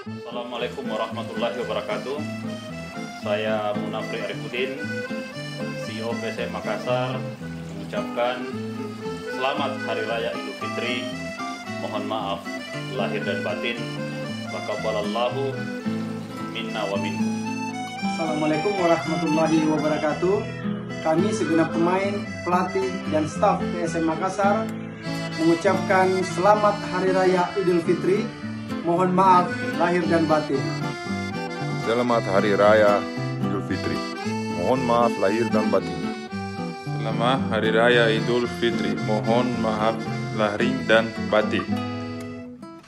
Assalamualaikum warahmatullahi wabarakatuh. Saya Munafri Arifudin, CEO PSM Makassar, mengucapkan selamat Hari Raya Idul Fitri. Mohon maaf lahir dan batin. Taqabbalallahu minna wa minkum. Assalamualaikum warahmatullahi wabarakatuh. Kami segenap pemain, pelatih, dan staf PSM Makassar mengucapkan selamat Hari Raya Idul Fitri. Mohon maaf lahir dan batin. Selamat Hari Raya Idul Fitri. Mohon maaf lahir dan batin. Selamat Hari Raya Idul Fitri. Mohon maaf lahir dan batin.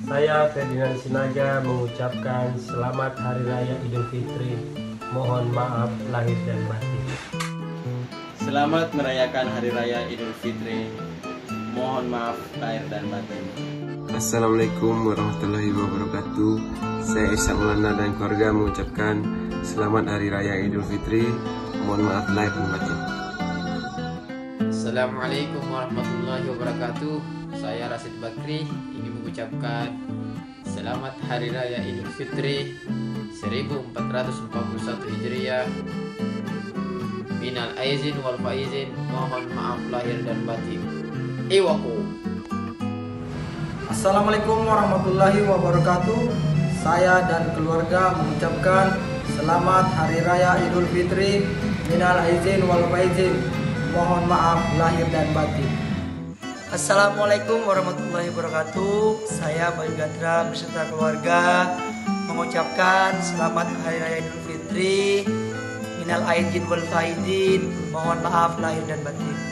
Saya Ferdinand Sinaga mengucapkan selamat Hari Raya Idul Fitri. Mohon maaf lahir dan batin. Selamat merayakan Hari Raya Idul Fitri. Mohon maaf lahir dan batin. Assalamualaikum warahmatullahi wabarakatuh. Saya Isa Maulana dan keluarga mengucapkan selamat Hari Raya Idul Fitri. Mohon maaf lahir dan batin. Assalamualaikum warahmatullahi wabarakatuh. Saya Rasid Bakri ingin mengucapkan selamat Hari Raya Idul Fitri 1441 Hijriah. Minal aizin wal faizin. Mohon maaf lahir dan batin. Iwaku. Assalamualaikum warahmatullahi wabarakatuh. Saya dan keluarga mengucapkan selamat Hari Raya Idul Fitri. Minal aizin wal faizin. Mohon maaf lahir dan batin. Assalamualaikum warahmatullahi wabarakatuh. Saya Bayu Gatra beserta keluarga mengucapkan selamat Hari Raya Idul Fitri. Minal aizin wal faizin. Mohon maaf lahir dan batin.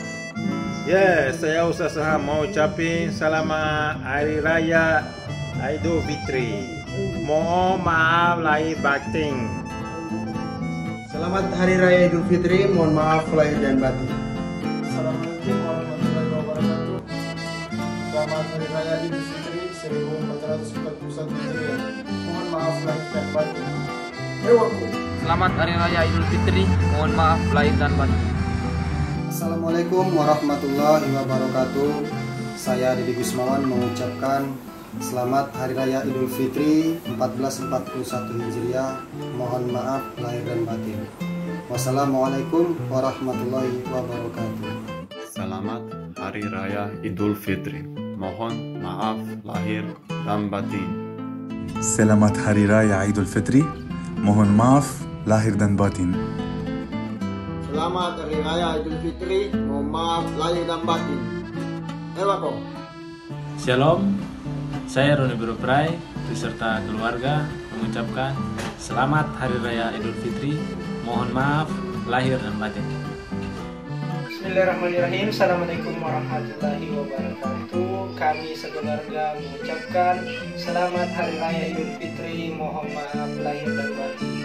Ya, saya usaha mau ucapin selamat Hari Raya Idul Fitri. Mohon maaf lahir batin. Selamat Hari Raya Idul Fitri. Mohon maaf lahir dan batin. Assalamualaikum warahmatullahi wabarakatuh. Selamat Hari Raya Idul Fitri 1441 Hijriah. Mohon maaf lahir dan batin. Selamat Hari Raya Idul Fitri. Mohon maaf lahir dan batin. Assalamualaikum warahmatullahi wabarakatuh. Saya Didi Gusmawan mengucapkan selamat Hari Raya Idul Fitri 1441 Hijriah. Mohon maaf lahir dan batin. Wassalamualaikum warahmatullahi wabarakatuh. Selamat Hari Raya Idul Fitri. Mohon maaf lahir dan batin. Selamat Hari Raya Idul Fitri. Mohon maaf lahir dan batin. Selamat Hari Raya Idul Fitri. Mohon maaf lahir dan batin. Ewako. Shalom, saya Roni Biruprai beserta keluarga mengucapkan selamat Hari Raya Idul Fitri. Mohon maaf lahir dan batin. Bismillahirrahmanirrahim. Assalamualaikum warahmatullahi wabarakatuh. Kami sekeluarga mengucapkan selamat Hari Raya Idul Fitri. Mohon maaf lahir dan batin.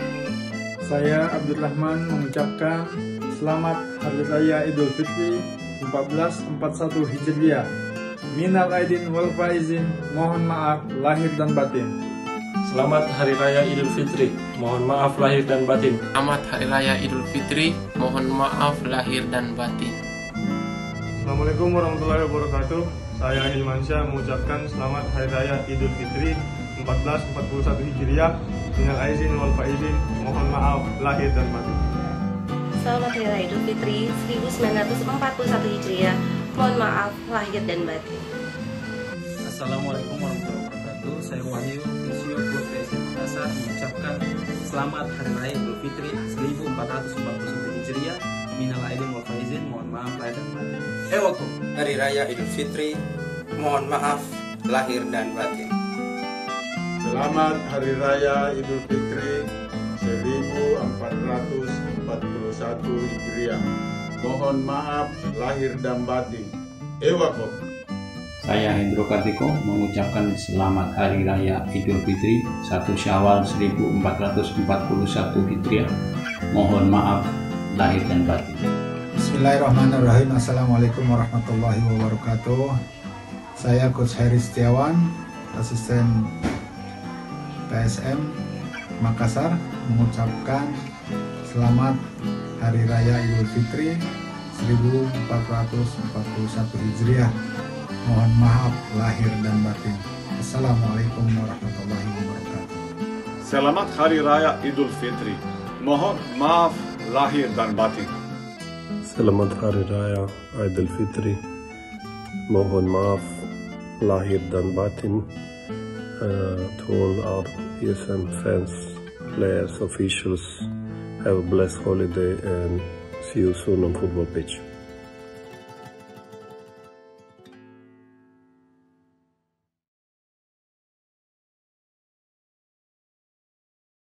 Saya Abdul Rahman mengucapkan selamat Hari Raya Idul Fitri 1441 Hijriah. Minal aidin wal faizin. Mohon maaf lahir dan batin. Selamat Hari Raya Idul Fitri. Mohon maaf lahir dan batin. Selamat Hari Raya Idul Fitri. Mohon maaf lahir dan batin. Assalamualaikum warahmatullahi wabarakatuh. Saya Hilmansyah mengucapkan selamat Hari Raya Idul Fitri 1441 Hijriah. Minal aizin wal faizin. Mohon maaf lahir dan batin. Selamat Hari Raya Idul Fitri 1941 Hijriah. Mohon maaf lahir dan batin. Assalamualaikum warahmatullahi wabarakatuh. Saya Wahyu, Visio Klub PSM Makassar mengucapkan selamat Hari Raya Idul Fitri 1441 Hijriah. Minal aidin wal faizin. Mohon maaf lahir dan batin. Hari Raya Idul Fitri. Mohon maaf lahir dan batin. Selamat Hari Raya Idul Fitri 1441 Hijriah. Mohon maaf lahir dan batin. Ewako. Saya Hendro Kartiko mengucapkan selamat Hari Raya Idul Fitri 1 Syawal 1441 Hijriah. Mohon maaf lahir dan batin. Bismillahirrahmanirrahim. Assalamualaikum warahmatullahi wabarakatuh. Saya Coach Heri Setiawan, asisten PSM Makassar, mengucapkan selamat Hari Raya Idul Fitri 1441 Hijriah. Mohon maaf lahir dan batin. Assalamualaikum warahmatullahi wabarakatuh. Selamat Hari Raya Idul Fitri. Mohon maaf lahir dan batin. Selamat Hari Raya Idul Fitri. Mohon maaf lahir dan batin. To all our ESM fans, players, officials, have a blessed holiday and see you soon on football pitch.